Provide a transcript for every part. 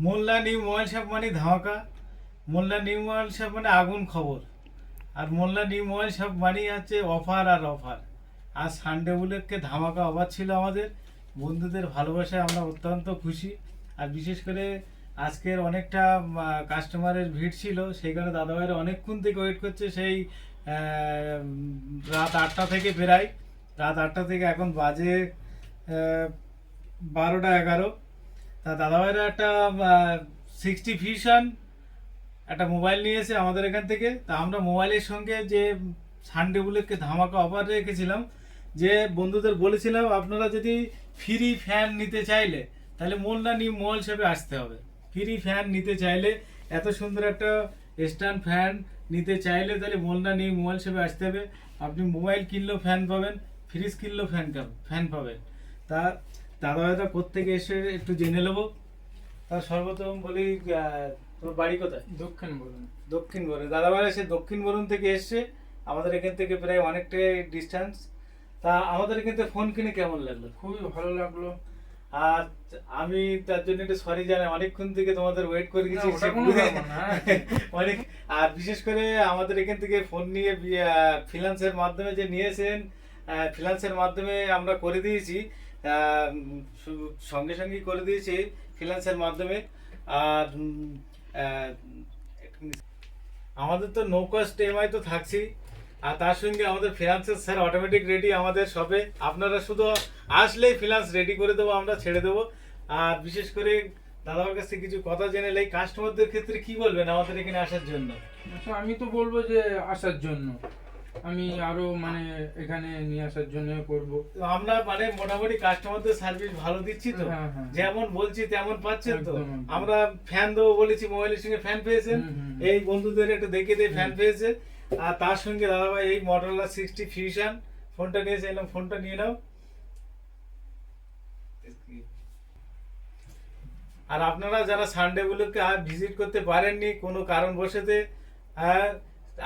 মোল্লা new mobile shop মানে ধামাকা, মোল্লা new mobile shop মানে আগুন খবর, আর মোল্লা নিউ মোবাইল শপ মানেই হচ্ছে অফার আর অফার। আর সানডে উপলক্ষে ধামাকা অফার ছিল আমাদের। বন্ধুদের ভালোবাসায় আমরা অত্যন্ত খুশি। আর বিশেষ করে আজকের অনেকটা কাস্টমারের ভিড় ছিল, সেই কারণে দাদাভাইরা অনেকক্ষণ থেকে ওয়েট করছে। সেই রাত 8টা থেকে প্রায় রাত 8টা থেকে এখন বাজে 12টা 11। তা দাদাভাইরা একটা 60 ভিশন একটা মোবাইল নিয়েছে আমাদের এখান থেকে। তা আমরা মোবাইলের সঙ্গে যে সানডে উপলক্ষে ধামাকা অফার রেখেছিলাম, যে বন্ধুদের বলেছিলাম আপনারা যদি ফ্রি ফ্যান নিতে চাইলে তাহলে মোল্লা নিউ মোবাইল শপে আসতে হবে। ফ্রি ফ্যান নিতে চাইলে, এত সুন্দর একটা স্ট্যান্ড ফ্যান নিতে চাইলে তাহলে মোল্লা নিউ মোবাইল শপে আসতে হবে। আপনি মোবাইল কিনলেও ফ্যান পাবেন, ফ্রিজ কিনলেও ফ্যান পাবেন। তা দাদাভাইরা কোত্থেকে এসে একটু জেনে নেবো। তা সর্বপ্রথম বলি, তোর বাড়ি কোথায়? দক্ষিণ বলুন। দক্ষিণ বরুণ। দাদাভাই সে দক্ষিণ বরুণ থেকে এসছে, আমাদের এখান থেকে প্রায় অনেকটাই ডিস্টেন্স। তা আমাদের এখান থেকে ফোন কিনে কেমন লাগলো? খুবই ভালো লাগলো। আর আমি তার জন্য একটু সরি জানাই, অনেকক্ষণ থেকে তোমাদের ওয়েট করে গেছি। না, ওটা কোনো ব্যাপার না। অনেক। আর বিশেষ করে আমাদের এখান থেকে ফোন নিয়ে ফিনান্সের মাধ্যমে যে নিয়েছেন, ফিনান্সের মাধ্যমে আমরা করে দিয়েছি, সঙ্গে সঙ্গেই করে দিয়েছি ফিনান্সের মাধ্যমে। আর আহ, আমাদের তো নো কস্ট ইএমআই তো থাকছেই, আর তার সঙ্গে আমাদের ফিনান্সের স্যার অটোমেটিক রেডি আমাদের শপে। আপনারা শুধু আসলেই ফিনান্স রেডি করে দেবো, আমরা ছেড়ে দেবো। আর বিশেষ করে দাদার কাছ থেকে কিছু কথা জেনে নেই, কাস্টমারদের ক্ষেত্রে কি বলবেন আমাদের এখানে আসার জন্য? আচ্ছা, আমি তো বলবো যে আসার জন্য, আমি আরো মানে এখানে নিয়ে আসার জন্য করব। তো আমরা মানে মোটামুটি কাস্টমারদের সার্ভিস ভালো দিচ্ছি তো, হ্যাঁ, হ্যাঁ। যেমন বলছি তেমন পাচ্ছেন তো? একদম, একদম। আমরা ফ্যান দেবো বলেছি, মোবাইলের সঙ্গে ফ্যান পেয়েছেন। এই বন্ধুদের একটু দেখে দিয়ে ফ্যান পেয়েছে। আর তার সঙ্গে দাদাভাই এই মটোরোলা 60 ফিউশন ফোনটা নিয়েছে, এলাম ফোনটা নিয়ে নাও। আর আপনারা যারা সানডে গুলোকে আর ভিজিট করতে পারেননি কোনো কারণবশতে,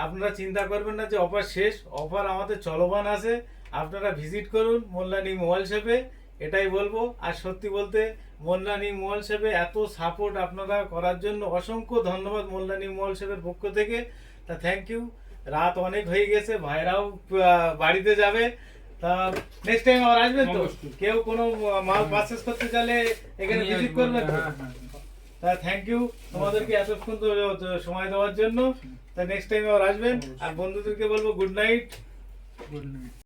আপনারা চিন্তা করবেন না যে অফার শেষ, অফার আমাদের চলমান আছে। আপনারা ভিজিট করুন মোল্লানি মোবাইল শপে, এটাই বলবো। আর সত্যি বলতে মোল্লানি মোবাইল শপে এত সাপোর্ট আপনারা করার জন্য অসংখ্য ধন্যবাদ মোল্লানি মোবাইল শপের পক্ষ থেকে। তা থ্যাংক ইউ। রাত অনেক হয়ে গেছে, ভাইরাও বাড়িতে যাবে। তা নেক্সট টাইম আবার আসবেন তো? অবশ্যই। কেউ কোনো মাল পারচেস করতে চাইলে এখানে ভিজিট করবেন তো? হ্যাঁ, হ্যাঁ। তা থ্যাংক ইউ তোমাদেরকে এতক্ষণ তো সময় দেওয়ার জন্য। তা নেক্সট টাইম আবার আসবেন। আর বন্ধুদেরকে বলবো গুড নাইট। Good night.